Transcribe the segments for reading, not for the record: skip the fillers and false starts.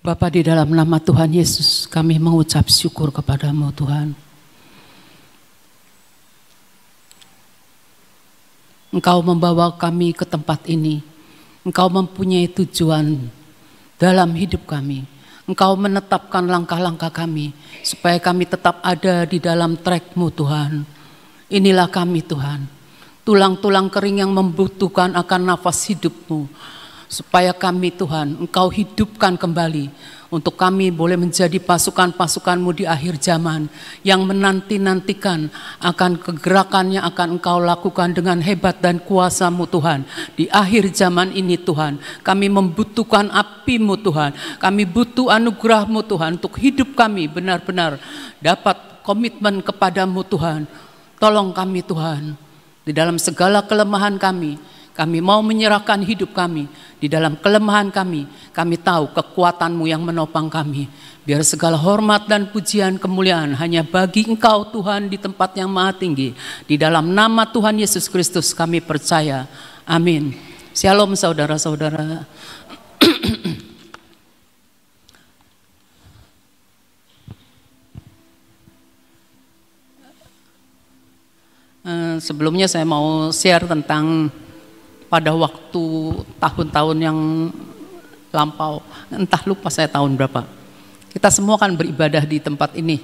Bapa, di dalam nama Tuhan Yesus kami mengucap syukur kepadamu Tuhan. Engkau membawa kami ke tempat ini. Engkau mempunyai tujuan dalam hidup kami. Engkau menetapkan langkah-langkah kami supaya kami tetap ada di dalam track-Mu Tuhan. Inilah kami Tuhan, tulang-tulang kering yang membutuhkan akan nafas hidup-Mu. Supaya kami Tuhan, Engkau hidupkan kembali untuk kami boleh menjadi pasukan-pasukan-Mu di akhir zaman yang menanti-nantikan akan kegerakannya akan Engkau lakukan dengan hebat dan kuasa-Mu Tuhan. Di akhir zaman ini Tuhan, kami membutuhkan api-Mu Tuhan, kami butuh anugerah-Mu Tuhan untuk hidup kami benar-benar dapat komitmen kepadamu Tuhan. Tolong kami Tuhan, di dalam segala kelemahan kami mau menyerahkan hidup kami. Di dalam kelemahan kami tahu kekuatan-Mu yang menopang kami. Biar segala hormat dan pujian kemuliaan hanya bagi Engkau Tuhan di tempat yang maha tinggi. Di dalam nama Tuhan Yesus Kristus kami percaya. Amin. Shalom saudara-saudara. Sebelumnya saya mau share tentang pada waktu tahun-tahun yang lampau, entah lupa saya tahun berapa. Kita semua kan beribadah di tempat ini.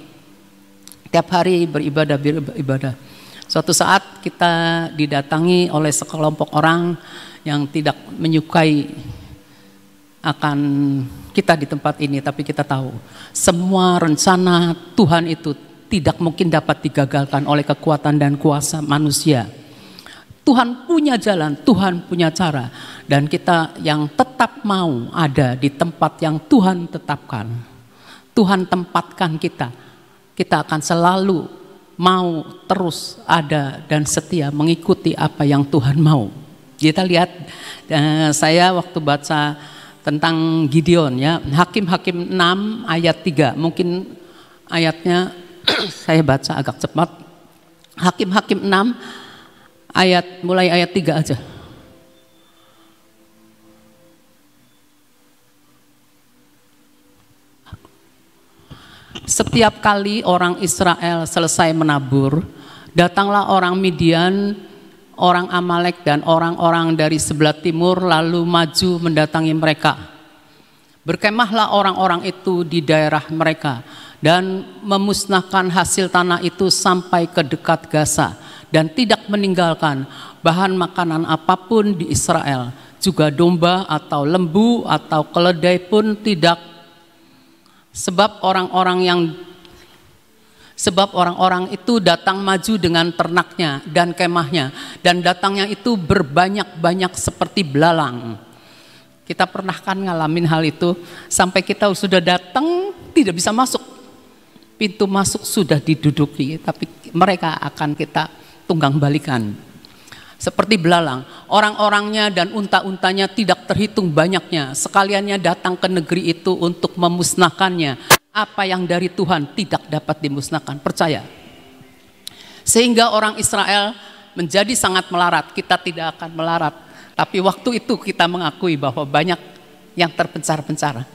Tiap hari beribadah. Suatu saat kita didatangi oleh sekelompok orang yang tidak menyukai akan kita di tempat ini, tapi kita tahu semua rencana Tuhan itu tidak mungkin dapat digagalkan oleh kekuatan dan kuasa manusia. Tuhan punya jalan, Tuhan punya cara. Dan kita yang tetap mau ada di tempat yang Tuhan tetapkan, Tuhan tempatkan kita akan selalu mau terus ada dan setia mengikuti apa yang Tuhan mau. Kita lihat, saya waktu baca tentang Gideon ya, Hakim-Hakim 6 ayat 3, mungkin ayatnya saya baca agak cepat. Hakim-Hakim 6 mulai ayat 3 aja. Setiap kali orang Israel selesai menabur, datanglah orang Midian, orang Amalek dan orang-orang dari sebelah timur lalu maju mendatangi mereka. Berkemahlah orang-orang itu di daerah mereka dan memusnahkan hasil tanah itu sampai ke dekat Gaza. Dan tidak meninggalkan bahan makanan apapun di Israel, juga domba atau lembu atau keledai pun tidak, sebab orang-orang itu datang maju dengan ternaknya dan kemahnya, dan datangnya itu berbanyak-banyak seperti belalang. Kita pernah kan ngalamin hal itu, sampai kita sudah datang tidak bisa masuk, pintu masuk sudah diduduki, tapi mereka akan kita tunggang balikan seperti belalang. Orang-orangnya dan unta-untanya tidak terhitung banyaknya, sekaliannya datang ke negeri itu untuk memusnahkannya. Apa yang dari Tuhan tidak dapat dimusnahkan, percaya. Sehingga orang Israel menjadi sangat melarat. Kita tidak akan melarat, tapi waktu itu kita mengakui bahwa banyak yang terpencar-pencar.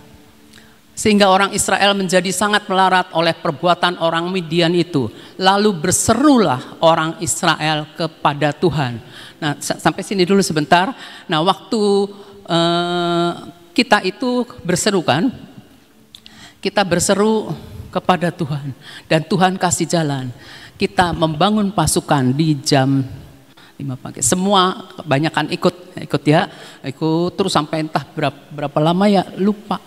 Sehingga orang Israel menjadi sangat melarat oleh perbuatan orang Midian itu. Lalu berserulah orang Israel kepada Tuhan. Nah, sampai sini dulu sebentar. Nah, waktu kita itu berseru kan, kita berseru kepada Tuhan dan Tuhan kasih jalan. Kita membangun pasukan di jam 5 pagi. Semua kebanyakan ikut ya, ikut terus sampai entah berapa lama ya, lupa.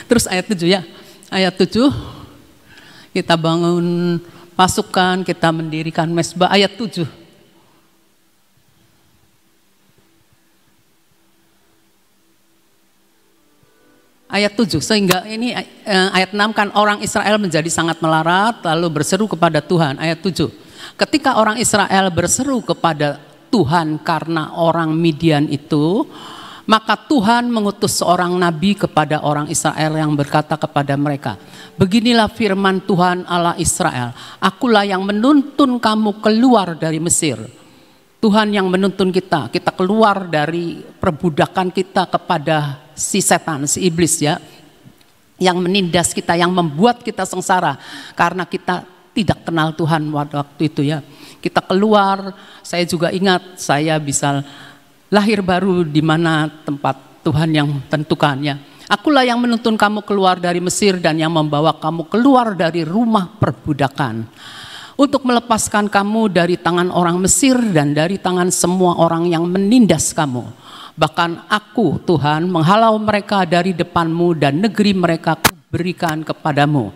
Terus ayat 7 ya, ayat 7 kita bangun pasukan, kita mendirikan mezbah, ayat 7. Ayat 7, sehingga ini ayat 6 kan orang Israel menjadi sangat melarat lalu berseru kepada Tuhan. Ayat 7, ketika orang Israel berseru kepada Tuhan karena orang Midian itu, maka Tuhan mengutus seorang nabi kepada orang Israel yang berkata kepada mereka, beginilah firman Tuhan Allah Israel, akulah yang menuntun kamu keluar dari Mesir. Tuhan yang menuntun kita keluar dari perbudakan kita kepada si setan, si iblis ya, yang menindas kita, yang membuat kita sengsara karena kita tidak kenal Tuhan waktu itu ya. Kita keluar, saya juga ingat saya bisa lahir baru di mana tempat Tuhan yang tentukan ya. Akulah yang menuntun kamu keluar dari Mesir dan yang membawa kamu keluar dari rumah perbudakan, untuk melepaskan kamu dari tangan orang Mesir dan dari tangan semua orang yang menindas kamu. Bahkan aku Tuhan menghalau mereka dari depanmu dan negeri mereka kuberikan kepadamu.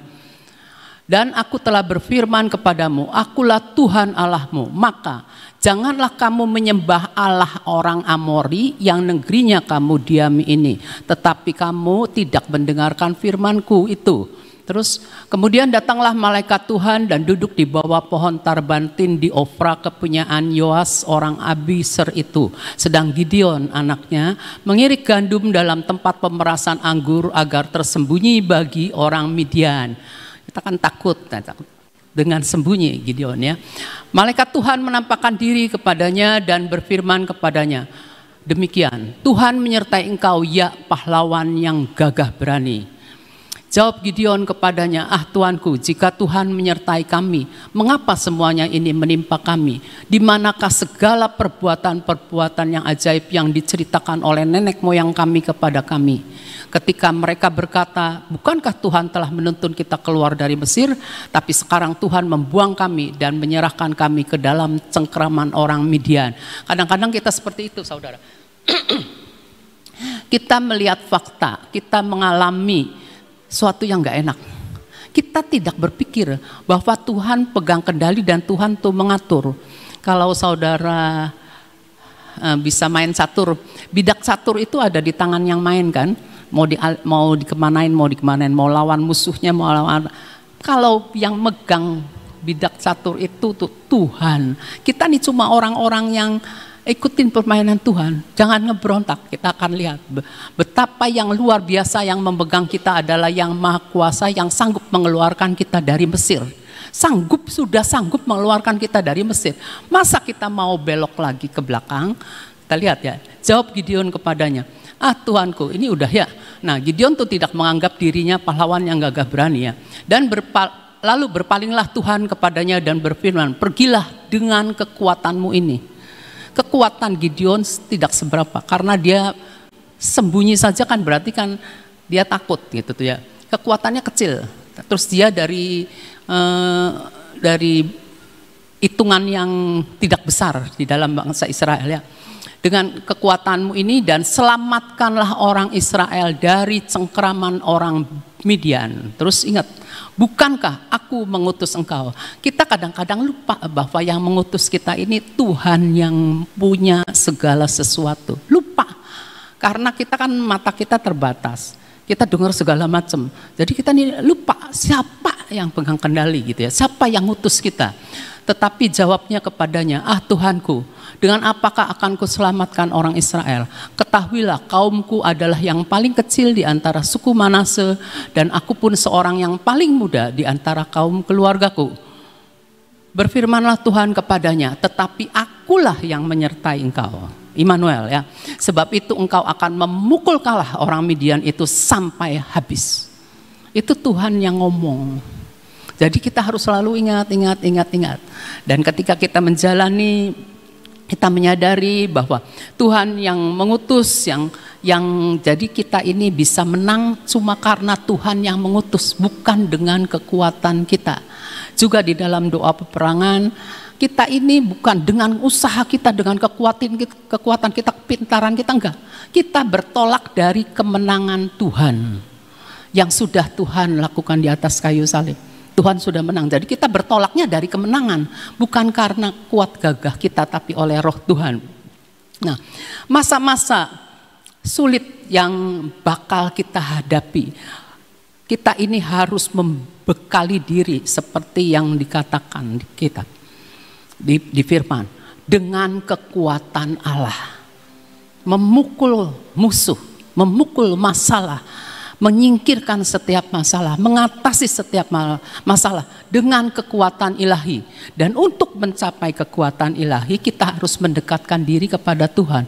Dan aku telah berfirman kepadamu, akulah Tuhan Allahmu, maka janganlah kamu menyembah Allah orang Amori yang negerinya kamu diami ini, tetapi kamu tidak mendengarkan firmanku itu. Terus kemudian datanglah malaikat Tuhan dan duduk di bawah pohon tarbantin di Ofra kepunyaan Yoas orang Abiser itu. Sedang Gideon anaknya mengirik gandum dalam tempat pemerasan anggur agar tersembunyi bagi orang Midian. Kita kan takut dengan sembunyi Gideon ya. Malaikat Tuhan menampakkan diri kepadanya dan berfirman kepadanya, demikian, Tuhan menyertai engkau ya pahlawan yang gagah berani. Jawab Gideon kepadanya, ah Tuanku, jika Tuhan menyertai kami, mengapa semuanya ini menimpa kami? Di manakah segala perbuatan-perbuatan yang ajaib yang diceritakan oleh nenek moyang kami kepada kami? Ketika mereka berkata, bukankah Tuhan telah menuntun kita keluar dari Mesir? Tapi sekarang Tuhan membuang kami dan menyerahkan kami ke dalam cengkraman orang Midian. Kadang-kadang kita seperti itu, saudara. Kita melihat fakta, kita mengalami suatu yang gak enak. Kita tidak berpikir bahwa Tuhan pegang kendali dan Tuhan tuh mengatur. Kalau saudara bisa main catur, bidak catur itu ada di tangan yang main kan. Mau dikemanain, mau lawan musuhnya, mau lawan. Kalau yang megang bidak catur itu tuh Tuhan. Kita nih cuma orang-orang yang ikutin permainan Tuhan, jangan ngeberontak. Kita akan lihat betapa yang luar biasa yang memegang kita adalah yang Maha Kuasa, yang sanggup mengeluarkan kita dari Mesir. Sudah sanggup mengeluarkan kita dari Mesir. Masa kita mau belok lagi ke belakang? Kita lihat ya, jawab Gideon kepadanya, ah Tuanku, ini udah ya. Nah, Gideon tuh tidak menganggap dirinya pahlawan yang gagah berani ya. Dan lalu berpalinglah Tuhan kepadanya dan berfirman, pergilah dengan kekuatanmu ini. Kekuatan Gideon tidak seberapa karena dia sembunyi saja kan, berarti kan dia takut gitu tuh ya. Kekuatannya kecil. Terus dia dari hitungan yang tidak besar di dalam bangsa Israel ya. Dengan kekuatanmu ini dan selamatkanlah orang Israel dari cengkraman orang Midian. Terus ingat, bukankah aku mengutus engkau? Kita kadang-kadang lupa bahwa yang mengutus kita ini Tuhan yang punya segala sesuatu. Lupa, karena kita kan mata kita terbatas. Kita dengar segala macam. Jadi kita ini lupa siapa yang pegang kendali gitu ya. Siapa yang ngutus kita. Tetapi jawabnya kepadanya, ah Tuhanku, dengan apakah akan kuselamatkan orang Israel? Ketahuilah kaumku adalah yang paling kecil di antara suku Manase, dan aku pun seorang yang paling muda di antara kaum keluargaku. Berfirmanlah Tuhan kepadanya, tetapi akulah yang menyertai engkau. Immanuel ya. Sebab itu engkau akan memukul kalah orang Midian itu sampai habis. Itu Tuhan yang ngomong. Jadi kita harus selalu ingat. Dan ketika kita menjalani, kita menyadari bahwa Tuhan yang mengutus, yang jadi kita ini bisa menang cuma karena Tuhan yang mengutus, bukan dengan kekuatan kita. Juga di dalam doa peperangan, kita ini bukan dengan usaha kita, dengan kekuatan kita, kepintaran kita, enggak. Kita bertolak dari kemenangan Tuhan yang sudah Tuhan lakukan di atas kayu salib. Tuhan sudah menang, jadi kita bertolaknya dari kemenangan, bukan karena kuat gagah kita, tapi oleh roh Tuhan. Nah, masa-masa sulit yang bakal kita hadapi, kita ini harus membekali diri seperti yang dikatakan kita di firman, dengan kekuatan Allah, memukul musuh, memukul masalah, menyingkirkan setiap masalah, mengatasi setiap masalah dengan kekuatan ilahi. Dan untuk mencapai kekuatan ilahi, kita harus mendekatkan diri kepada Tuhan.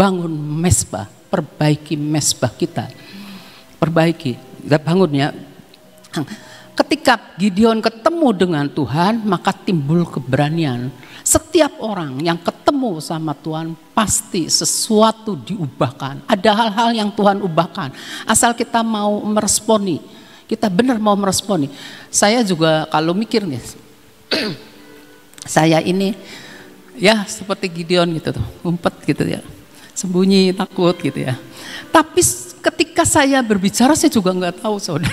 Bangun mesbah, perbaiki mesbah kita. Perbaiki, kita bangun ya. Ketika Gideon ketemu dengan Tuhan, maka timbul keberanian. Setiap orang yang ketemu sama Tuhan pasti sesuatu diubahkan. Ada hal-hal yang Tuhan ubahkan. Asal kita mau meresponi, kita benar mau meresponi. Saya juga kalau mikir nih, saya ini ya seperti Gideon gitu tuh, umpet gitu ya, sembunyi, takut gitu ya. Tapi ketika saya berbicara saya juga nggak tahu, saudara.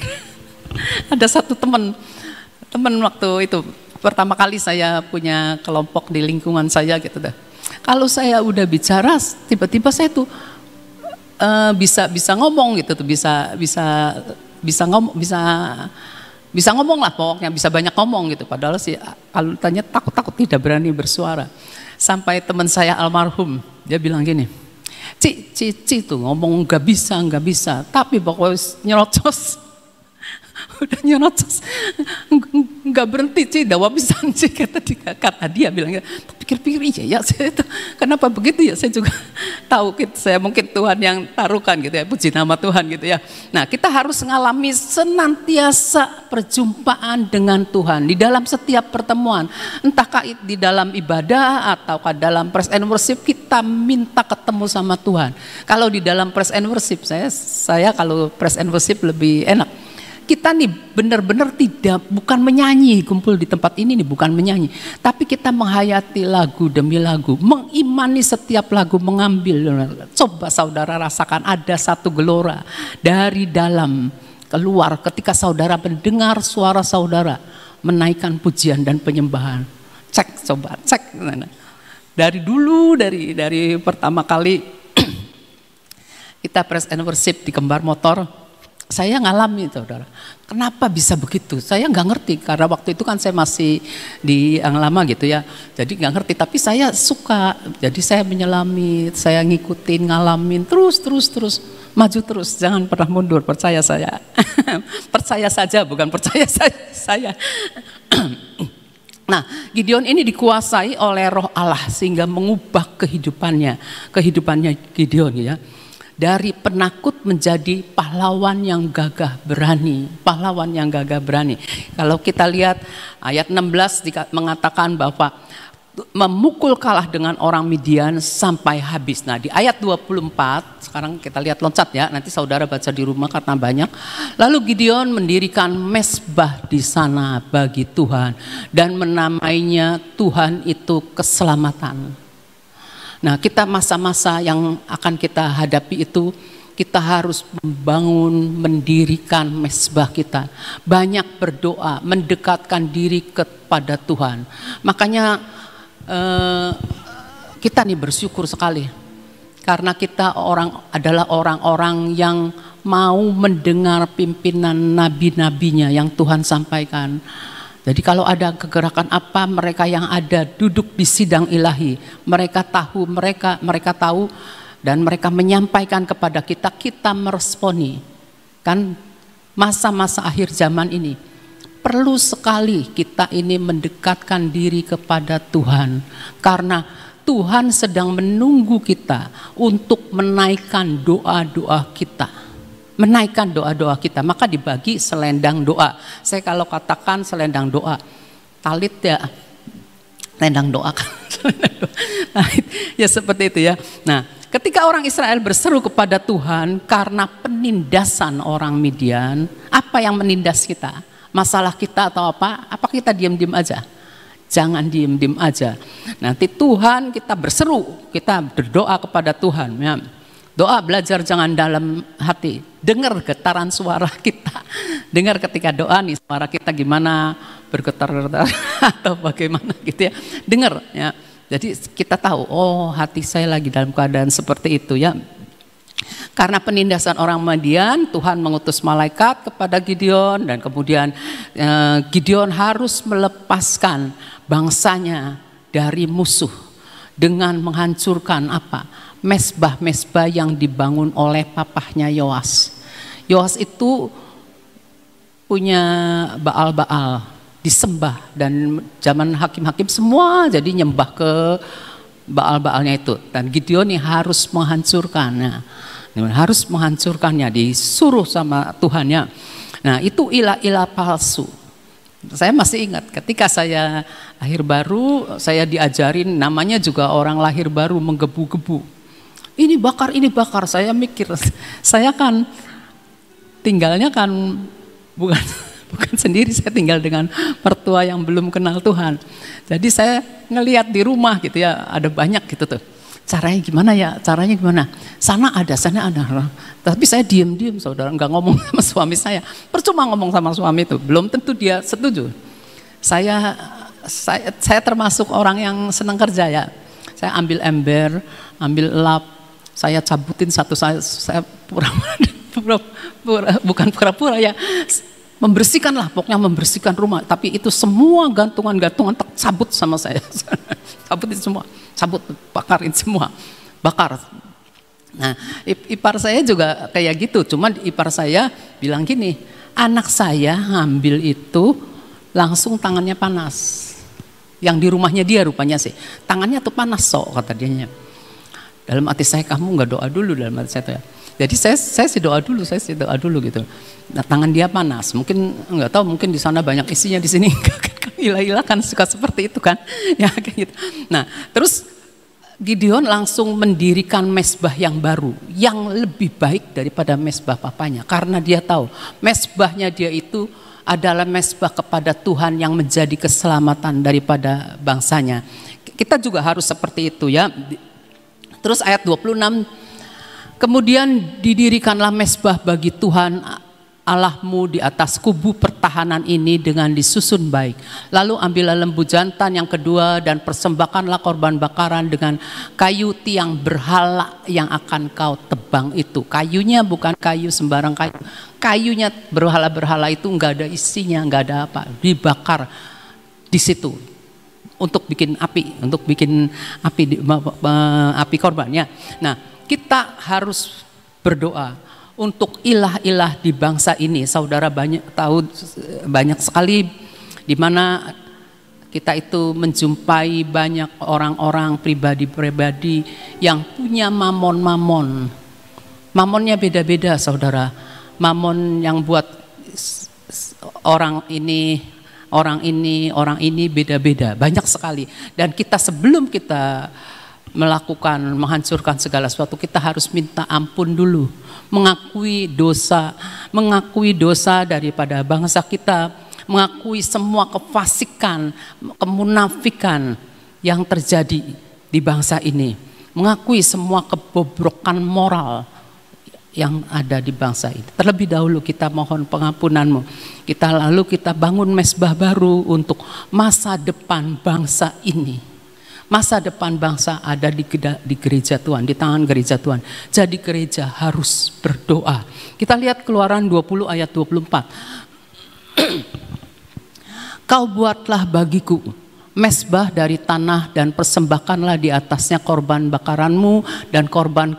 Ada satu teman waktu itu pertama kali saya punya kelompok di lingkungan saya gitu dah. Kalau saya udah bicara, tiba-tiba saya tuh bisa ngomong gitu tuh, bisa ngomong lah pokoknya, bisa banyak ngomong gitu. Padahal sih kalau tanya takut tidak berani bersuara. Sampai teman saya almarhum, dia bilang gini, Ci tuh ngomong nggak bisa, tapi pokoknya nyerocos. Udah nyerocos, nggak berhenti Ci, dawa pisan Ci, kata dia bilang. Pikir-pikir iya ya, saya itu kenapa begitu ya, saya juga tahu saya mungkin Tuhan yang taruhkan gitu ya, puji nama Tuhan gitu ya. Nah, kita harus mengalami senantiasa perjumpaan dengan Tuhan di dalam setiap pertemuan, entahkah di dalam ibadah ataukah dalam praise and worship, kita minta ketemu sama Tuhan. Kalau di dalam praise and worship, saya kalau praise and worship lebih enak. Kita nih benar-benar bukan menyanyi, kumpul di tempat ini nih bukan menyanyi, tapi kita menghayati lagu demi lagu, mengimani setiap lagu, mengambil. Coba saudara rasakan ada satu gelora dari dalam keluar ketika saudara mendengar suara saudara menaikkan pujian dan penyembahan. Cek. Dari dulu, dari pertama kali kita praise and worship di Kembar Motor, saya ngalami, saudara. Kenapa bisa begitu? Saya nggak ngerti, karena waktu itu kan saya masih di yang lama gitu ya. Jadi nggak ngerti, tapi saya suka. Jadi saya menyelami, saya ngikutin, ngalamin terus, maju terus. Jangan pernah mundur, percaya saya. Percaya saja, bukan percaya saya. Nah, Gideon ini dikuasai oleh Roh Allah sehingga mengubah kehidupannya Gideon ya. Dari penakut menjadi pahlawan yang gagah berani. Kalau kita lihat ayat 16 mengatakan bahwa memukul kalah dengan orang Midian sampai habis. Nah, di ayat 24, sekarang kita lihat loncat ya, nanti saudara baca di rumah karena banyak. Lalu Gideon mendirikan mesbah di sana bagi Tuhan dan menamainya Tuhan itu keselamatan. Nah, kita masa-masa yang akan kita hadapi itu, kita harus mendirikan mesbah kita. Banyak berdoa, mendekatkan diri kepada Tuhan. Makanya kita nih bersyukur sekali. Karena kita adalah orang-orang yang mau mendengar pimpinan nabi-nabinya yang Tuhan sampaikan. Jadi kalau ada kegerakan apa, mereka yang ada duduk di sidang ilahi, mereka tahu dan mereka menyampaikan kepada kita meresponi. Kan masa-masa akhir zaman ini perlu sekali kita ini mendekatkan diri kepada Tuhan, karena Tuhan sedang menunggu kita untuk menaikkan doa-doa kita. Maka dibagi selendang doa. Saya kalau katakan selendang doa, talit ya, selendang doa kan. Ya seperti itu ya. Nah, ketika orang Israel berseru kepada Tuhan karena penindasan orang Midian, apa yang menindas kita? Masalah kita atau apa? Apa kita diam-diam aja? Jangan diam-diam aja. Nanti Tuhan, kita berseru, kita berdoa kepada Tuhan ya. Doa belajar jangan dalam hati. Dengar getaran suara kita. Dengar ketika doa nih suara kita gimana, bergetar-getar atau bagaimana gitu ya. Dengar ya. Jadi kita tahu, oh hati saya lagi dalam keadaan seperti itu ya. Karena penindasan orang Midian, Tuhan mengutus malaikat kepada Gideon dan kemudian Gideon harus melepaskan bangsanya dari musuh dengan menghancurkan apa? Mesbah-mesbah yang dibangun oleh papahnya Yoas. Yoas itu punya Baal-Baal, disembah, dan zaman hakim-hakim semua jadi nyembah ke Baal-Baalnya itu. Dan Gideon yang harus menghancurkannya. harus menghancurkannya, disuruh sama Tuhannya. Nah itu ilah-ilah palsu. Saya masih ingat ketika saya lahir baru, saya diajarin namanya juga orang lahir baru menggebu-gebu. Ini bakar, saya mikir, saya kan tinggalnya kan bukan sendiri, saya tinggal dengan mertua yang belum kenal Tuhan. Jadi saya ngelihat di rumah gitu ya, ada banyak gitu tuh. Caranya gimana ya? Caranya gimana? Sana ada. Tapi saya diem saudara, nggak ngomong sama suami saya. Percuma ngomong sama suami itu, belum tentu dia setuju. Saya termasuk orang yang senang kerja ya. Saya ambil ember, ambil lap, saya cabutin satu, saya bukan pura-pura ya. Membersihkanlah, pokoknya membersihkan rumah. Tapi itu semua gantungan tercabut sama saya. Cabutin semua, bakarin semua, bakar. Nah, ipar saya juga kayak gitu. Cuman ipar saya bilang gini, anak saya ngambil itu langsung tangannya panas. Yang di rumahnya dia rupanya sih, tangannya tuh panas kata dia. Dalam hati saya, kamu nggak doa dulu dalam hati saya tuh ya. Jadi saya sih doa dulu gitu. Nah, tangan dia panas, mungkin nggak tahu, mungkin di sana banyak isinya, di sini ilah-ilah kan suka seperti itu kan, ya kayak gitu. Nah, terus Gideon langsung mendirikan mezbah yang baru, yang lebih baik daripada mezbah papanya, karena dia tahu mezbahnya dia itu adalah mezbah kepada Tuhan yang menjadi keselamatan daripada bangsanya. Kita juga harus seperti itu ya. Terus ayat 26, kemudian didirikanlah mezbah bagi Tuhan Allahmu di atas kubu pertahanan ini dengan disusun baik. Lalu ambillah lembu jantan yang kedua dan persembahkanlah korban bakaran dengan kayu tiang berhala yang akan kau tebang itu. Kayunya bukan kayu sembarang kayu. Kayunya berhala-berhala itu nggak ada isinya, nggak ada apa. Dibakar di situ untuk bikin api, api korbannya. Nah, kita harus berdoa untuk ilah-ilah di bangsa ini. Saudara banyak sekali di mana kita itu menjumpai banyak orang-orang pribadi-pribadi yang punya mamon. Mamonnya beda-beda saudara. Mamon yang buat orang ini beda-beda, banyak sekali. Dan kita sebelum kita menghancurkan segala sesuatu, kita harus minta ampun dulu, mengakui dosa daripada bangsa kita, mengakui semua kefasikan, kemunafikan yang terjadi di bangsa ini, mengakui semua kebobrokan moral yang ada di bangsa ini. Terlebih dahulu kita mohon pengampunanmu, lalu kita bangun mezbah baru untuk masa depan bangsa ini. Masa depan bangsa ada di gereja Tuhan, di tangan gereja Tuhan. Jadi gereja harus berdoa. Kita lihat Keluaran 20 ayat 24. Kau buatlah bagiku mezbah dari tanah dan persembahkanlah di atasnya korban bakaranmu dan korban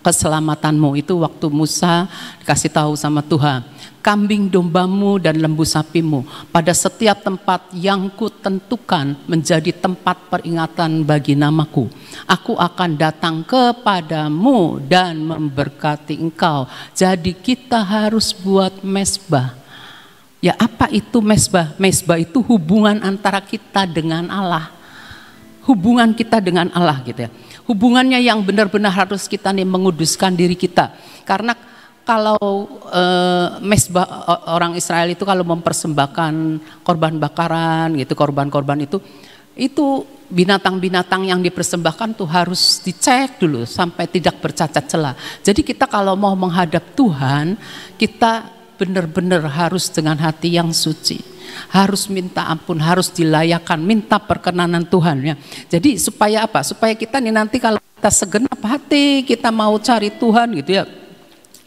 keselamatanmu. Itu waktu Musa dikasih tahu sama Tuhan. Kambing dombamu dan lembu sapimu pada setiap tempat yang kutentukan menjadi tempat peringatan bagi namaku. Aku akan datang kepadamu dan memberkati engkau. Jadi kita harus buat mezbah. Ya, apa itu mezbah? Mezbah itu hubungan antara kita dengan Allah. Hubungan kita dengan Allah gitu ya. Hubungannya yang benar-benar harus kita nih menguduskan diri kita. Karena kalau mezbah orang Israel itu kalau mempersembahkan korban bakaran gitu, korban-korban itu binatang-binatang yang dipersembahkan tuh harus dicek dulu sampai tidak bercacat celah. Jadi kita kalau mau menghadap Tuhan, kita benar-benar harus dengan hati yang suci, harus minta ampun, harus dilayakan, minta perkenanan Tuhan ya. Jadi supaya apa? Supaya kita nih nanti kalau kita segenap hati kita mau cari Tuhan gitu ya.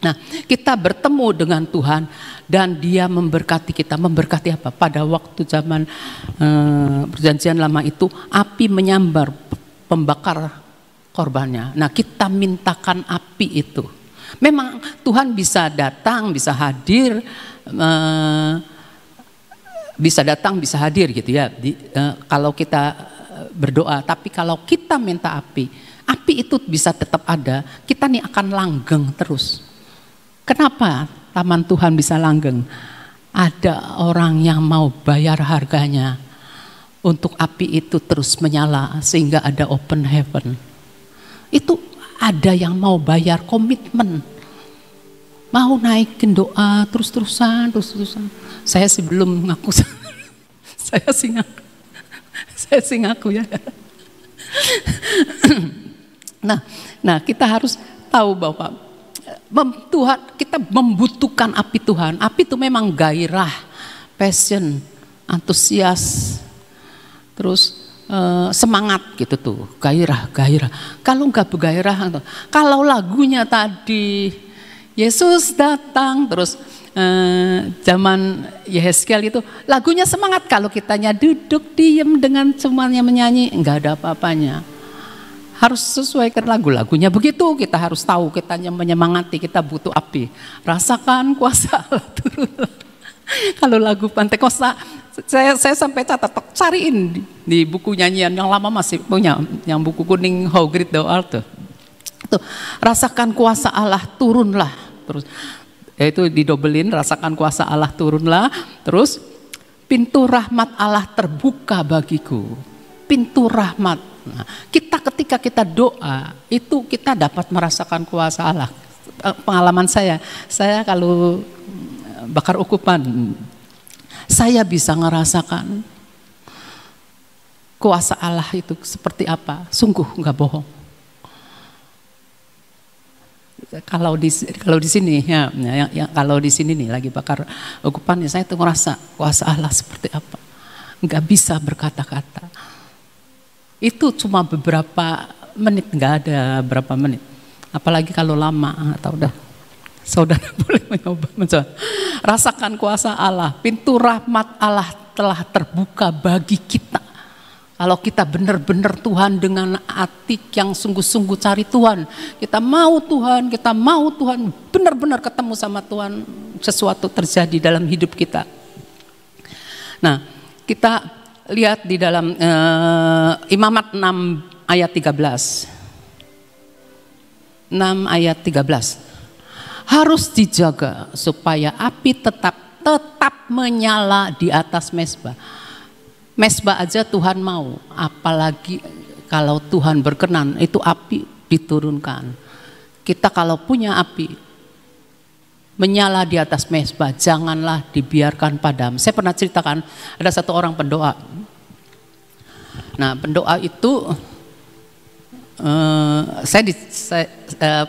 Nah, kita bertemu dengan Tuhan dan Dia memberkati kita. Memberkati apa? Pada waktu zaman perjanjian lama itu api menyambar pembakar korbannya. Nah, kita mintakan api itu. Memang Tuhan bisa datang, bisa hadir, bisa hadir gitu ya. Kalau kita berdoa, tapi kalau kita minta api api itu bisa tetap ada, kita nih akan langgeng terus. Kenapa taman Tuhan bisa langgeng? Ada orang yang mau bayar harganya untuk api itu terus menyala sehingga ada open heaven. Itu ada yang mau bayar komitmen, mau naikin doa terus-terusan. Saya sih belum ngaku, saya sih ngaku ya. Nah kita harus tahu bahwa Tuhan, kita membutuhkan api Tuhan. Api itu memang gairah, passion, antusias, terus semangat gitu tuh, gairah. Kalau nggak bergairah, kalau lagunya tadi Yesus datang, terus zaman Yehezkiel itu lagunya semangat, kalau kitanya duduk diem dengan semuanya menyanyi, nggak ada apa-apanya. Harus sesuaikan lagunya begitu, kita harus tahu kitanya menyemangati, kita butuh api. Rasakan kuasa Allah turun. Kalau lagu Pantekosta, saya sampai catat, cariin di buku nyanyian yang lama masih punya, yang buku kuning How Great Thou Art tuh. Rasakan kuasa Allah turunlah, terus itu didobelin, rasakan kuasa Allah turunlah, terus pintu rahmat Allah terbuka bagiku, pintu rahmat. Nah, ketika kita doa itu kita dapat merasakan kuasa Allah. Pengalaman saya kalau bakar ukupan, saya bisa ngerasakan kuasa Allah itu seperti apa. Sungguh nggak bohong. Kalau di sini ya, kalau di sini nih lagi bakar ukupan, saya tuh ngerasa kuasa Allah seperti apa. Nggak bisa berkata-kata. Itu cuma beberapa menit, nggak ada berapa menit. Apalagi kalau lama, atau udah saudara boleh mencoba. Rasakan kuasa Allah, pintu rahmat Allah telah terbuka bagi kita. Kalau kita benar-benar Tuhan dengan hati yang sungguh-sungguh cari Tuhan, kita mau Tuhan, benar-benar ketemu sama Tuhan, sesuatu terjadi dalam hidup kita. Nah, kita lihat di dalam Imamat 6 ayat 13. 6 ayat 13. Harus dijaga supaya api tetap menyala di atas mezbah. Mezbah aja Tuhan mau, apalagi kalau Tuhan berkenan itu api diturunkan. Kita kalau punya api menyala di atas mezbah, janganlah dibiarkan padam. Saya pernah ceritakan, ada satu orang pendoa. Nah, pendoa itu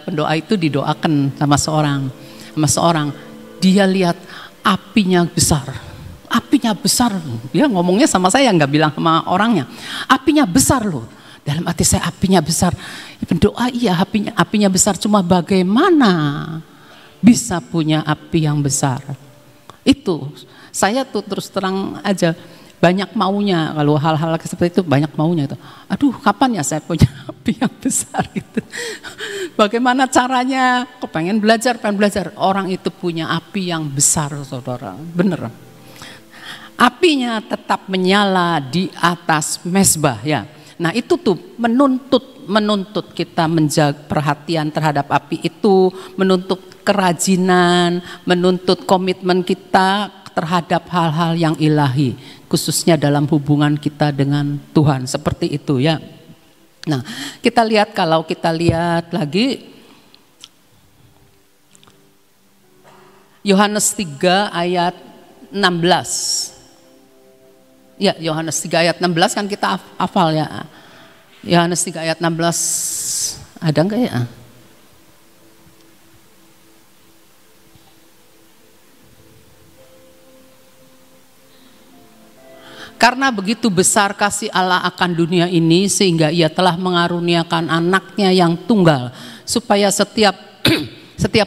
pendoa itu didoakan sama seorang. Dia lihat apinya besar, dia ngomongnya sama saya, nggak bilang sama orangnya. Apinya besar loh, dalam hati saya apinya besar. Pendoa iya apinya besar, cuma bagaimana bisa punya api yang besar? Itu saya tuh terus terang aja banyak maunya, kalau hal-hal seperti itu banyak maunya itu. Aduh, kapan ya saya punya api yang besar gitu. Bagaimana caranya? Pengen belajar. Orang itu punya api yang besar, saudara. Bener. Apinya tetap menyala di atas mezbah ya. Nah, itu tuh menuntut kita menjaga perhatian terhadap api itu, menuntut kerajinan, menuntut komitmen kita terhadap hal-hal yang ilahi, khususnya dalam hubungan kita dengan Tuhan, seperti itu ya. Nah, kalau kita lihat lagi Yohanes 3 ayat 16. Ya, Yohanes 3 ayat 16 kan kita hafal ya. Yohanes 3 ayat 16 ada enggak ya? Karena begitu besar kasih Allah akan dunia ini sehingga ia telah mengaruniakan anaknya yang tunggal supaya setiap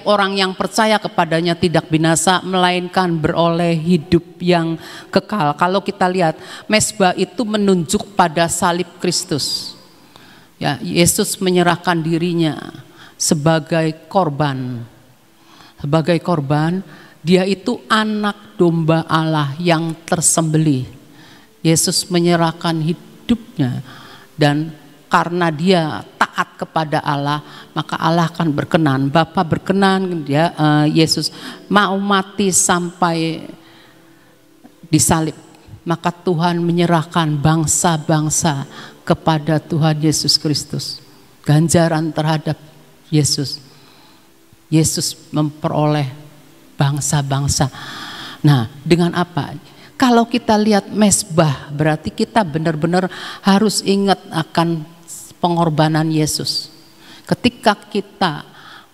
orang yang percaya kepadanya tidak binasa melainkan beroleh hidup yang kekal. Kalau kita lihat mezbah itu menunjuk pada salib Kristus. Ya, Yesus menyerahkan dirinya sebagai korban. Sebagai korban, dia itu anak domba Allah yang tersembelih. Yesus menyerahkan hidupnya, dan karena dia taat kepada Allah, maka Allah akan berkenan. Bapa berkenan, dia Yesus mau mati sampai disalib. Maka Tuhan menyerahkan bangsa-bangsa kepada Tuhan Yesus Kristus. Ganjaran terhadap Yesus. Yesus memperoleh bangsa-bangsa. Nah, dengan apa? Kalau kita lihat mezbah, berarti kita benar-benar harus ingat akan pengorbanan Yesus. Ketika kita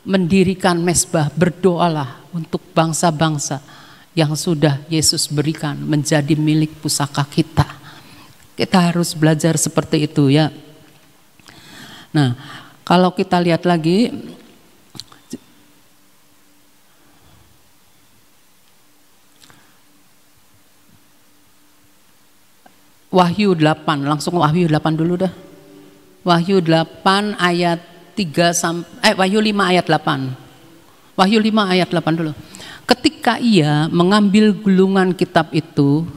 mendirikan mezbah, berdoalah untuk bangsa-bangsa yang sudah Yesus berikan menjadi milik pusaka kita. Kita harus belajar seperti itu ya. Nah, kalau kita lihat lagi, Wahyu 8, langsung Wahyu 8 dulu dah. Wahyu 8 ayat 3 sampai Wahyu 5 ayat 8. Wahyu 5 ayat 8 dulu. Ketika ia mengambil gulungan kitab itu,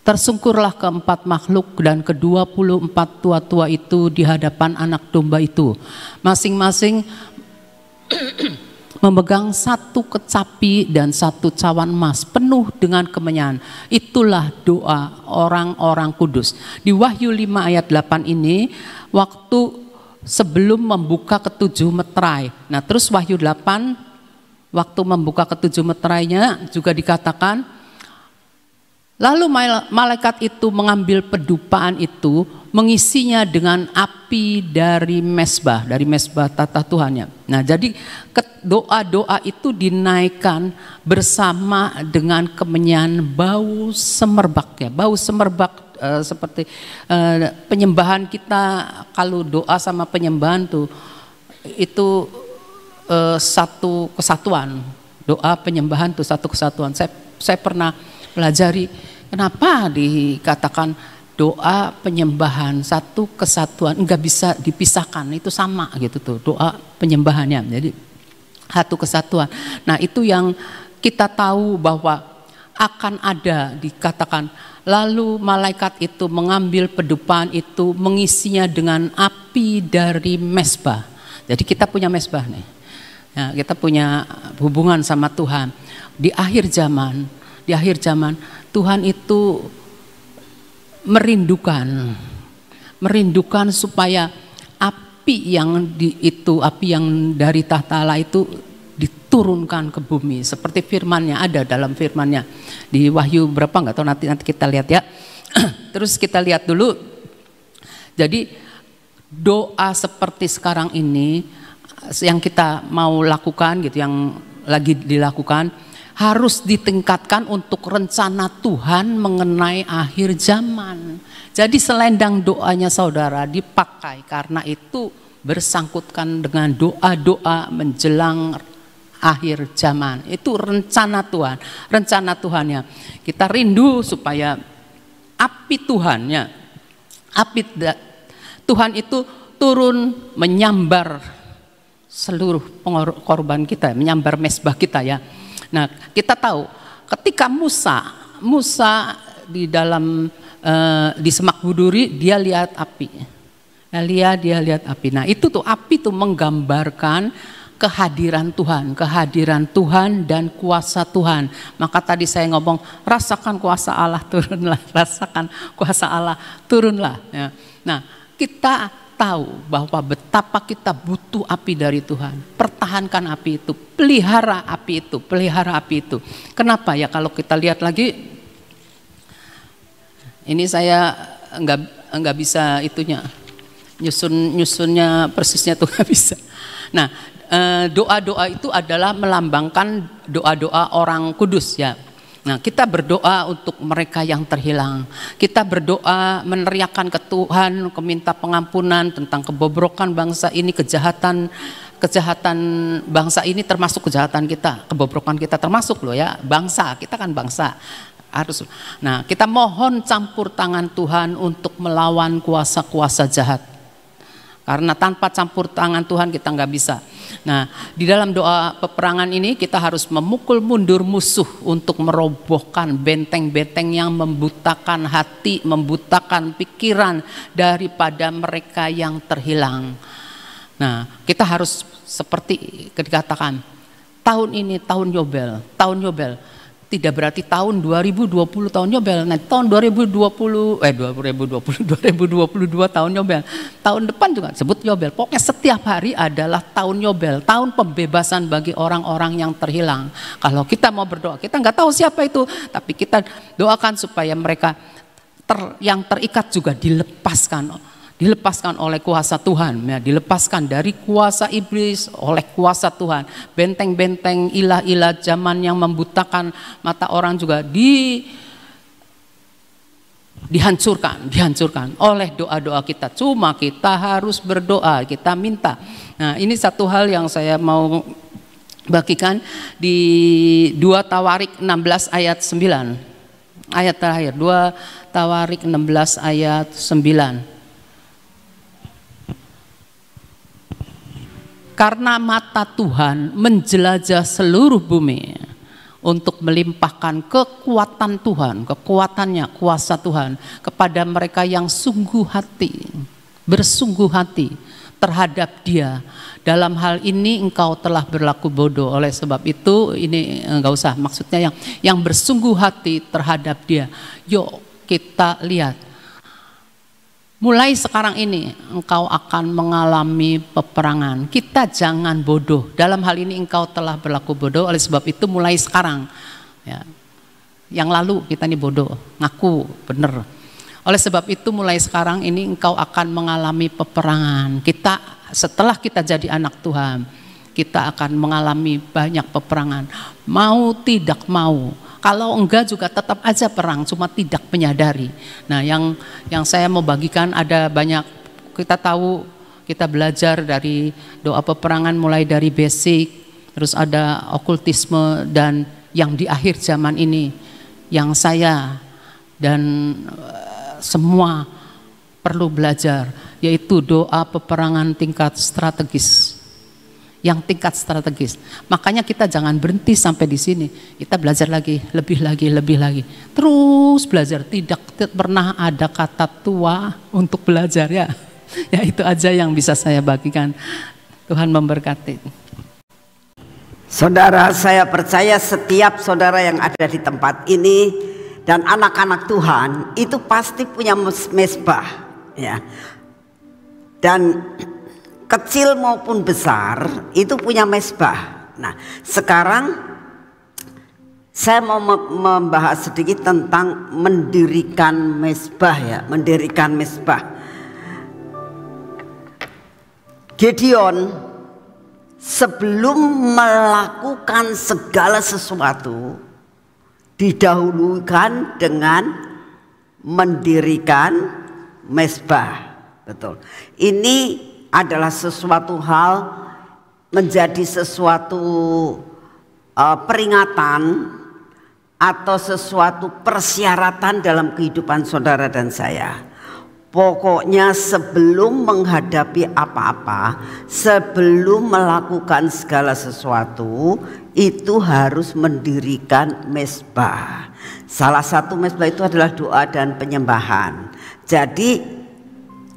tersungkurlah keempat makhluk dan ke-24 tua-tua itu di hadapan anak domba itu. Masing-masing memegang satu kecapi dan satu cawan emas penuh dengan kemenyan. Itulah doa orang-orang kudus. Di Wahyu 5 ayat 8 ini, waktu sebelum membuka ketujuh meterai. Nah terus Wahyu 8, waktu membuka ketujuh meterainya juga dikatakan, lalu malaikat itu mengambil pedupaan itu, mengisinya dengan api dari mezbah tata Tuhannya. Nah jadi doa-doa itu dinaikkan bersama dengan kemenyan bau semerbak ya, bau semerbak seperti penyembahan kita. Kalau doa sama penyembahan tuh itu satu kesatuan, doa penyembahan tuh satu kesatuan. Saya pernah pelajari kenapa dikatakan doa penyembahan satu kesatuan, enggak bisa dipisahkan, itu sama gitu tuh doa penyembahannya, jadi satu kesatuan. Nah itu yang kita tahu bahwa akan ada, dikatakan lalu malaikat itu mengambil pedupaan itu, mengisinya dengan api dari mezbah. Jadi kita punya mezbah nih ya, kita punya hubungan sama Tuhan. Di akhir zaman Tuhan itu merindukan supaya api yang dari tahta Allah itu diturunkan ke bumi, seperti firman-Nya, ada dalam firman-Nya di Wahyu berapa nggak tahu, nanti kita lihat ya. Terus kita lihat dulu, jadi doa seperti sekarang ini yang kita mau lakukan gitu, yang lagi dilakukan, harus ditingkatkan untuk rencana Tuhan mengenai akhir zaman. Jadi selendang doanya saudara dipakai karena itu bersangkutkan dengan doa-doa menjelang akhir zaman. Itu rencana Tuhan, rencana Tuhannya. Kita rindu supaya api Tuhannya, api Tuhan itu turun menyambar seluruh korban kita, menyambar mezbah kita ya. Nah kita tahu ketika Musa di dalam di semak Burduri, dia lihat api, dia lihat api. Nah itu tuh api tuh menggambarkan kehadiran Tuhan dan kuasa Tuhan. Maka tadi saya ngomong rasakan kuasa Allah turunlah, rasakan kuasa Allah turunlah. Ya. Nah kita tahu bahwa betapa kita butuh api dari Tuhan. Pertahankan api itu, pelihara api itu. Kenapa ya? Kalau kita lihat lagi, ini saya nggak bisa itunya, nyusunnya persisnya tuh nggak bisa. Nah, doa-doa itu adalah melambangkan doa-doa orang kudus ya. Nah kita berdoa untuk mereka yang terhilang. Kita berdoa meneriakkan ke Tuhan, meminta pengampunan tentang kebobrokan bangsa ini, kejahatan bangsa ini, termasuk kejahatan kita, kebobrokan kita termasuk loh ya, bangsa kita kan bangsa harus. Nah kita mohon campur tangan Tuhan untuk melawan kuasa-kuasa jahat. Karena tanpa campur tangan Tuhan kita nggak bisa. Nah di dalam doa peperangan ini kita harus memukul mundur musuh untuk merobohkan benteng-benteng yang membutakan hati, membutakan pikiran daripada mereka yang terhilang. Nah, kita harus seperti dikatakan, tahun ini tahun Yobel. Tahun Yobel tidak berarti tahun 2020 tahun Yobel. Nah, tahun 2022 tahun Yobel. Tahun depan juga sebut Yobel. Pokoknya setiap hari adalah tahun Yobel, tahun pembebasan bagi orang-orang yang terhilang. Kalau kita mau berdoa, kita nggak tahu siapa itu, tapi kita doakan supaya mereka yang terikat juga dilepaskan oleh kuasa Tuhan, ya, dilepaskan dari kuasa iblis oleh kuasa Tuhan. Benteng-benteng ilah-ilah zaman yang membutakan mata orang juga dihancurkan oleh doa-doa kita. Cuma kita harus berdoa, kita minta. Nah, ini satu hal yang saya mau bagikan di 2 Tawarik 16 ayat 9. Ayat terakhir, 2 Tawarik 16 ayat 9. Karena mata Tuhan menjelajah seluruh bumi untuk melimpahkan kekuatan Tuhan, kekuatannya, kuasa Tuhan kepada mereka yang bersungguh hati terhadap Dia. Dalam hal ini engkau telah berlaku bodoh. Oleh sebab itu ini enggak usah, maksudnya yang bersungguh hati terhadap Dia. Yuk kita lihat. Mulai sekarang ini engkau akan mengalami peperangan. Kita jangan bodoh. Dalam hal ini engkau telah berlaku bodoh. Oleh sebab itu mulai sekarang, ya, yang lalu kita ini bodoh, ngaku bener. Oleh sebab itu mulai sekarang ini engkau akan mengalami peperangan. Setelah kita jadi anak Tuhan, kita akan mengalami banyak peperangan. Mau tidak mau. Kalau enggak juga tetap aja perang, cuma tidak menyadari. Nah, yang saya mau bagikan ada banyak. Kita tahu, kita belajar dari doa peperangan mulai dari basic, terus ada okultisme, dan yang di akhir zaman ini yang saya dan semua perlu belajar, yaitu doa peperangan tingkat strategis. Yang tingkat strategis. Makanya kita jangan berhenti sampai di sini. Kita belajar lagi, lebih lagi. Terus belajar. Tidak pernah ada kata tua untuk belajar, ya. Ya, itu aja yang bisa saya bagikan. Tuhan memberkati. Saudara, saya percaya setiap saudara yang ada di tempat ini dan anak-anak Tuhan itu pasti punya mezbah, ya. Dan kecil maupun besar itu punya mezbah. Nah, sekarang saya mau membahas sedikit tentang mendirikan mezbah, ya, mendirikan mezbah. Gideon sebelum melakukan segala sesuatu didahulukan dengan mendirikan mezbah. Betul. Ini adalah sesuatu hal, menjadi sesuatu peringatan atau sesuatu persyaratan dalam kehidupan saudara dan saya. Pokoknya sebelum menghadapi apa-apa, sebelum melakukan segala sesuatu, itu harus mendirikan mezbah. Salah satu mezbah itu adalah doa dan penyembahan. Jadi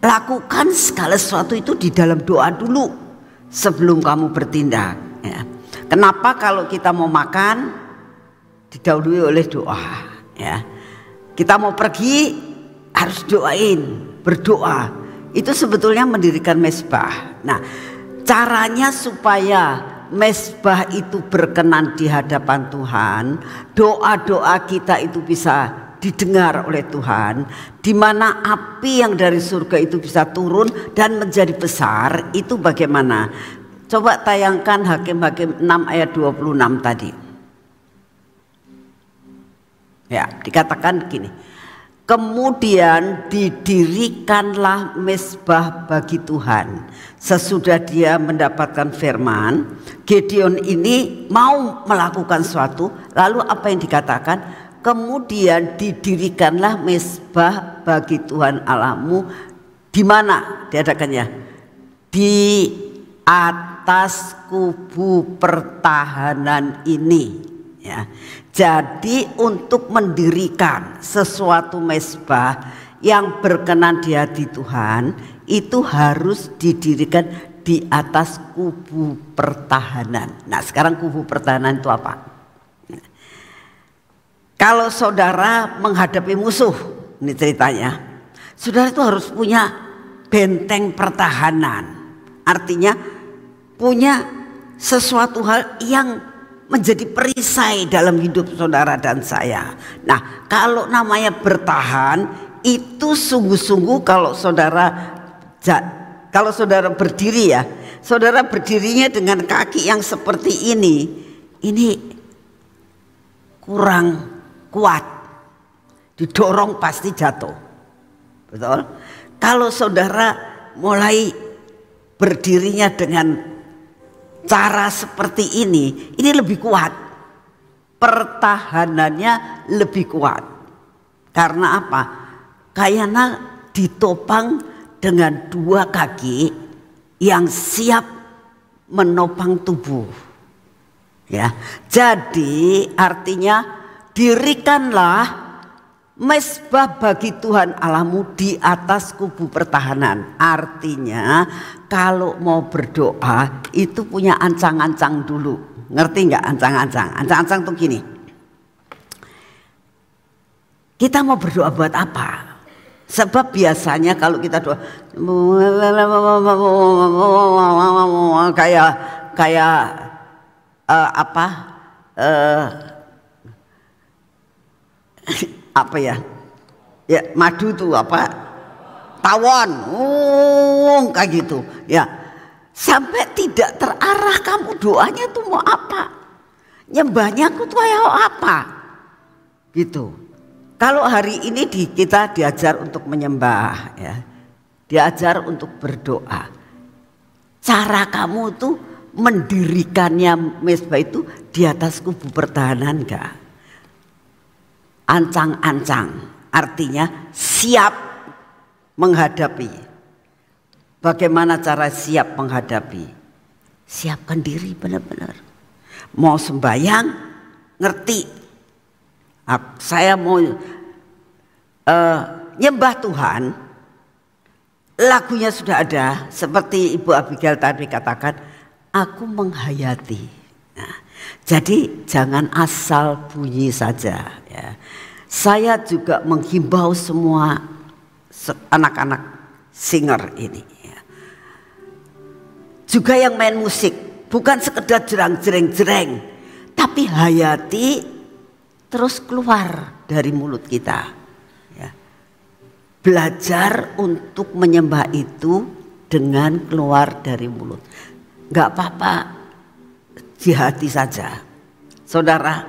lakukan segala sesuatu itu di dalam doa dulu sebelum kamu bertindak, ya. Kenapa kalau kita mau makan didahului oleh doa, ya. Kita mau pergi harus doain, berdoa. Itu sebetulnya mendirikan mezbah. Nah, caranya supaya mezbah itu berkenan di hadapan Tuhan, doa-doa kita itu bisa didengar oleh Tuhan, di mana api yang dari surga itu bisa turun dan menjadi besar. Itu bagaimana? Coba tayangkan Hakim-Hakim 6 ayat 26 tadi. Ya, dikatakan begini. Kemudian didirikanlah mezbah bagi Tuhan. Sesudah dia mendapatkan firman, Gideon ini mau melakukan sesuatu, lalu apa yang dikatakan? Kemudian didirikanlah mezbah bagi Tuhan Allahmu. Di mana diadakannya? Di atas kubu pertahanan ini, ya. Jadi untuk mendirikan sesuatu mezbah yang berkenan di hati Tuhan, itu harus didirikan di atas kubu pertahanan. Nah, sekarang kubu pertahanan itu apa? Kalau saudara menghadapi musuh, ini ceritanya, saudara itu harus punya benteng pertahanan. Artinya punya sesuatu hal yang menjadi perisai dalam hidup saudara dan saya. Nah, kalau namanya bertahan itu sungguh-sungguh kalau saudara berdiri ya, saudara berdirinya dengan kaki yang seperti ini kurang kuat, didorong pasti jatuh, betul? Kalau saudara mulai berdirinya dengan cara seperti ini lebih kuat, pertahanannya lebih kuat. Karena apa? Kayaknya ditopang dengan dua kaki yang siap menopang tubuh. Ya, jadi artinya dirikanlah mezbah bagi Tuhan Allahmu di atas kubu pertahanan. Artinya kalau mau berdoa itu punya ancang-ancang dulu. Ngerti nggak ancang-ancang? Ancang-ancang tuh gini. Kita mau berdoa buat apa? Sebab biasanya kalau kita doa kayak apa ya madu tuh apa tawon kayak gitu ya, sampai tidak terarah kamu doanya tuh mau apa, nyembahnya aku tuh apa gitu. Kalau hari ini kita diajar untuk menyembah ya, diajar untuk berdoa, cara kamu tuh mendirikannya mezbah itu di atas kubu pertahanan enggak? Ancang-ancang artinya siap menghadapi. Bagaimana cara siap menghadapi? Siapkan diri benar-benar. Mau sembahyang ngerti, saya mau nyembah Tuhan, lagunya sudah ada. Seperti Ibu Abigail tadi katakan, aku menghayati. Nah, jadi jangan asal bunyi saja ya. Saya juga menghimbau semua anak-anak singer ini ya. Juga yang main musik, bukan sekedar jerang-jereng, tapi hayati terus keluar dari mulut kita ya. Belajar untuk menyembah itu dengan keluar dari mulut. Gak apa-apa di hati saja. Saudara,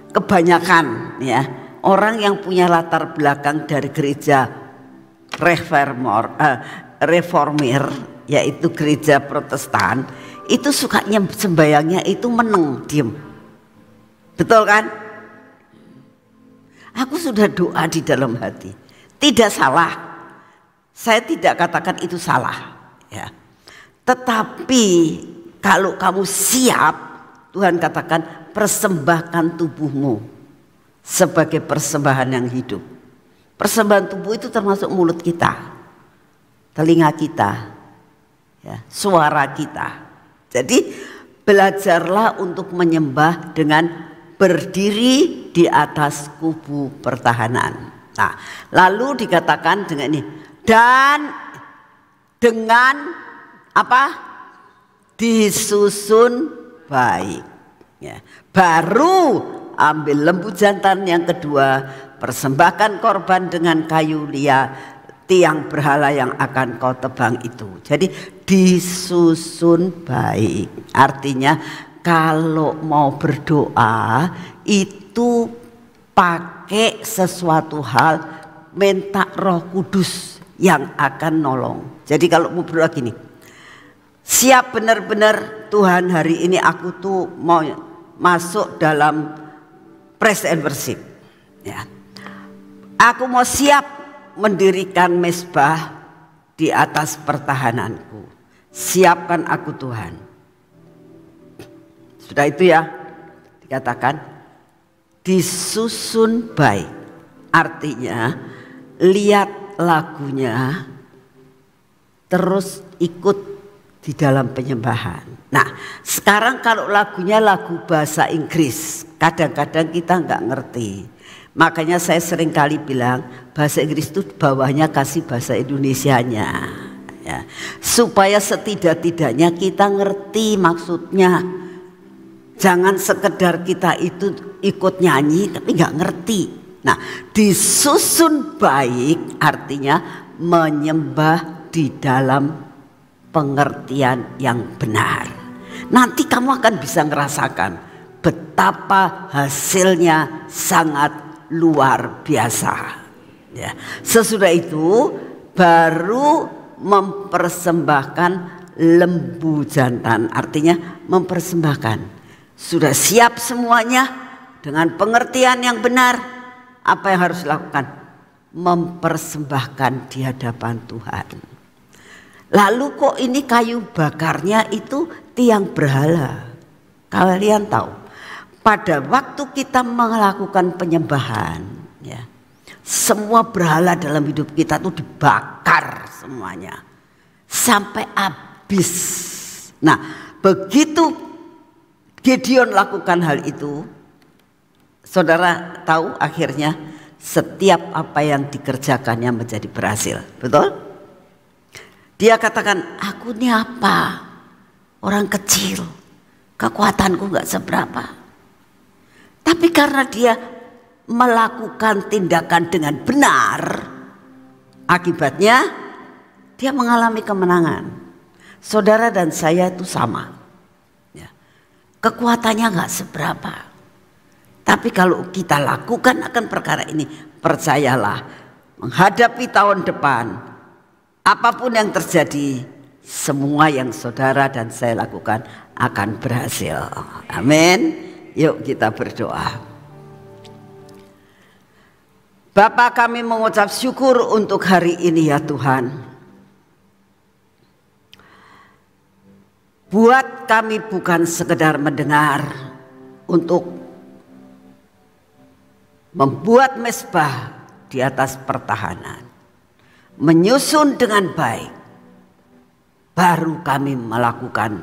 kebanyakan ya orang yang punya latar belakang dari gereja reformir, yaitu gereja Protestan, itu sukanya sembayangnya itu meneng, diem. Betul kan? Aku sudah doa di dalam hati. Tidak salah. Saya tidak katakan itu salah ya. Tetapi kalau kamu siap, Tuhan katakan persembahkan tubuhmu sebagai persembahan yang hidup. Persembahan tubuh itu termasuk mulut kita, telinga kita, ya, suara kita. Jadi belajarlah untuk menyembah dengan berdiri di atas kubu pertahanan. Nah, lalu dikatakan dengan ini, dan dengan apa? Disusun baik. Ya. Baru ambil lembu jantan yang kedua, persembahkan korban dengan kayu lia, tiang berhala yang akan kau tebang itu. Jadi disusun baik. Artinya kalau mau berdoa itu pakai sesuatu hal, minta Roh Kudus yang akan nolong. Jadi kalau mau berdoa gini, siap benar-benar Tuhan hari ini aku tuh mau masuk dalam praise and worship ya. Aku mau siap mendirikan mezbah di atas pertahananku. Siapkan aku Tuhan. Sudah itu ya, dikatakan disusun baik. Artinya lihat lagunya, terus ikut di dalam penyembahan. Nah, sekarang kalau lagunya lagu bahasa Inggris, kadang-kadang kita nggak ngerti. Makanya saya sering kali bilang bahasa Inggris itu bawahnya kasih bahasa Indonesianya, ya, supaya setidak-tidaknya kita ngerti maksudnya. Jangan sekedar kita itu ikut nyanyi tapi nggak ngerti. Nah, disusun baik artinya menyembah di dalam pengertian yang benar. Nanti kamu akan bisa ngerasakan betapa hasilnya sangat luar biasa. Ya. Sesudah itu baru mempersembahkan lembu jantan, artinya mempersembahkan. Sudah siap semuanya dengan pengertian yang benar, apa yang harus dilakukan? Mempersembahkan di hadapan Tuhan. Lalu kok ini kayu bakarnya itu tiang berhala? Kalian tahu, pada waktu kita melakukan penyembahan, ya, semua berhala dalam hidup kita itu dibakar semuanya sampai habis. Nah, begitu Gideon lakukan hal itu, saudara tahu akhirnya setiap apa yang dikerjakannya menjadi berhasil. Betul? Dia katakan, aku ini apa? Orang kecil, kekuatanku gak seberapa. Tapi karena dia melakukan tindakan dengan benar, akibatnya dia mengalami kemenangan. Saudara dan saya itu sama. Kekuatannya gak seberapa. Tapi kalau kita lakukan akan perkara ini, percayalah, menghadapi tahun depan, apapun yang terjadi, semua yang saudara dan saya lakukan akan berhasil. Amin. Yuk kita berdoa. Bapa, kami mengucap syukur untuk hari ini ya Tuhan. Buat kami bukan sekedar mendengar, untuk membuat mezbah di atas pertahanan, menyusun dengan baik, baru kami melakukan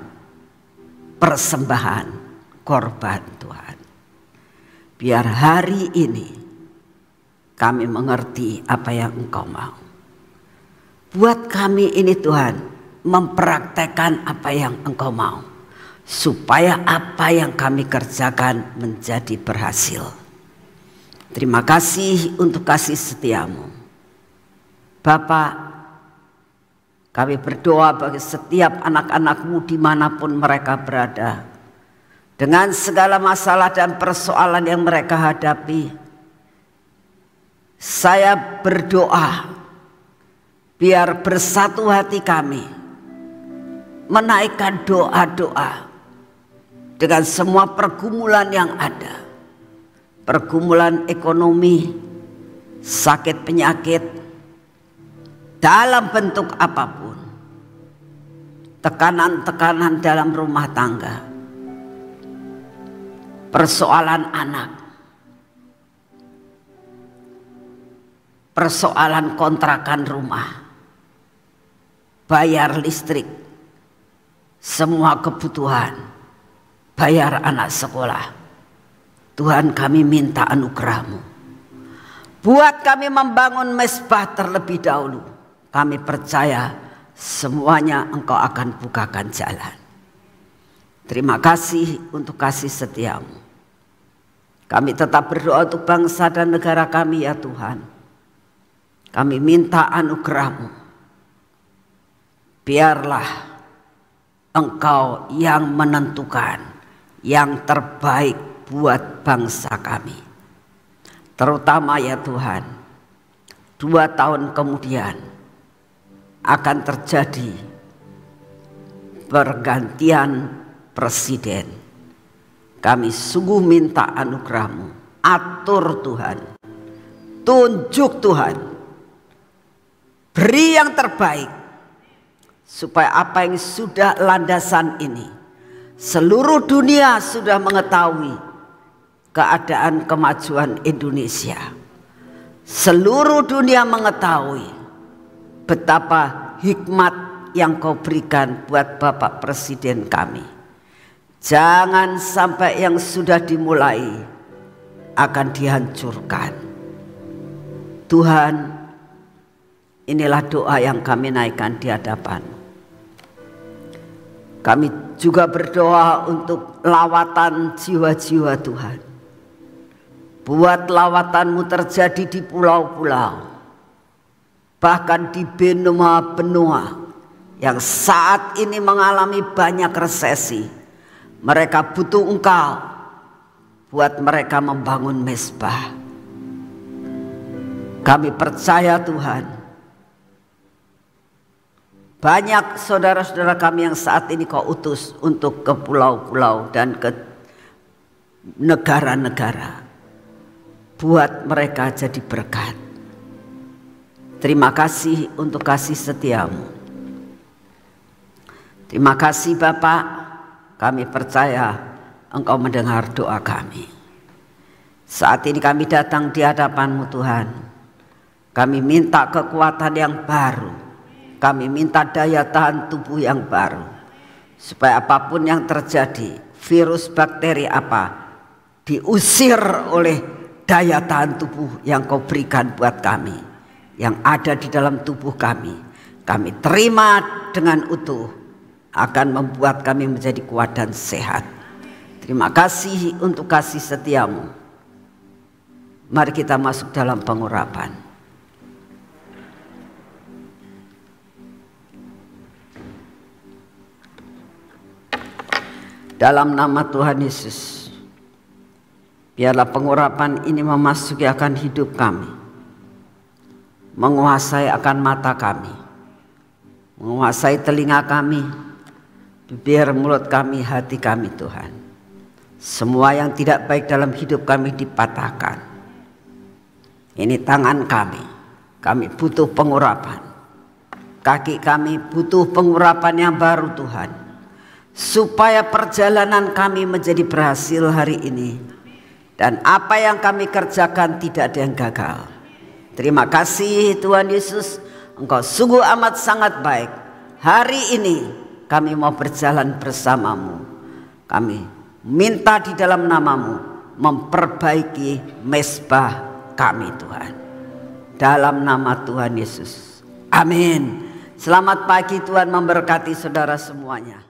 persembahan korban Tuhan. Biar hari ini kami mengerti apa yang Engkau mau. Buat kami ini Tuhan, mempraktekkan apa yang Engkau mau, supaya apa yang kami kerjakan menjadi berhasil. Terima kasih untuk kasih setiamu Bapak. Kami berdoa bagi setiap anak-anakmu dimanapun mereka berada, dengan segala masalah dan persoalan yang mereka hadapi. Saya berdoa biar bersatu hati kami menaikkan doa-doa dengan semua pergumulan yang ada. Pergumulan ekonomi, sakit penyakit, dalam bentuk apapun. Tekanan-tekanan dalam rumah tangga. Persoalan anak. Persoalan kontrakan rumah. Bayar listrik. Semua kebutuhan, bayar anak sekolah. Tuhan, kami minta anugerah-Mu. Buat kami membangun mezbah terlebih dahulu. Kami percaya semuanya Engkau akan bukakan jalan. Terima kasih untuk kasih setiamu. Kami tetap berdoa untuk bangsa dan negara kami ya Tuhan. Kami minta anugerah-Mu. Biarlah Engkau yang menentukan yang terbaik buat bangsa kami. Terutama ya Tuhan, 2 tahun kemudian akan terjadi pergantian presiden. Kami sungguh minta anugerah-Mu. Atur Tuhan, tunjuk Tuhan, beri yang terbaik, supaya apa yang sudah landasan ini, seluruh dunia sudah mengetahui keadaan kemajuan Indonesia. Seluruh dunia mengetahui betapa hikmat yang kau berikan buat Bapak Presiden kami. Jangan sampai yang sudah dimulai akan dihancurkan. Tuhan, inilah doa yang kami naikkan di hadapan. Kami juga berdoa untuk lawatan jiwa-jiwa Tuhan. Buat lawatanmu terjadi di pulau-pulau, bahkan di benua-benua yang saat ini mengalami banyak resesi. Mereka butuh Engkau buat mereka membangun mezbah. Kami percaya Tuhan, banyak saudara-saudara kami yang saat ini kau utus untuk ke pulau-pulau dan ke negara-negara. Buat mereka jadi berkat. Terima kasih untuk kasih setiamu. Terima kasih Bapak, kami percaya Engkau mendengar doa kami. Saat ini kami datang di hadapan-Mu Tuhan. Kami minta kekuatan yang baru. Kami minta daya tahan tubuh yang baru. Supaya apapun yang terjadi, virus, bakteri apa, diusir oleh daya tahan tubuh yang kau berikan buat kami. Yang ada di dalam tubuh kami. Kami terima dengan utuh. Akan membuat kami menjadi kuat dan sehat. Terima kasih untuk kasih setiamu. Mari kita masuk dalam pengurapan. Dalam nama Tuhan Yesus, biarlah pengurapan ini memasuki akan hidup kami, menguasai akan mata kami, menguasai telinga kami, bibir, mulut kami, hati kami Tuhan. Semua yang tidak baik dalam hidup kami dipatahkan. Ini tangan kami butuh pengurapan. Kaki kami butuh pengurapan yang baru Tuhan. Supaya perjalanan kami menjadi berhasil hari ini. Dan apa yang kami kerjakan tidak ada yang gagal. Terima kasih Tuhan Yesus, Engkau sungguh amat sangat baik. Hari ini kami mau berjalan bersamamu. Kami minta di dalam namamu memperbaiki mezbah kami Tuhan. Dalam nama Tuhan Yesus. Amin. Selamat pagi, Tuhan memberkati saudara semuanya.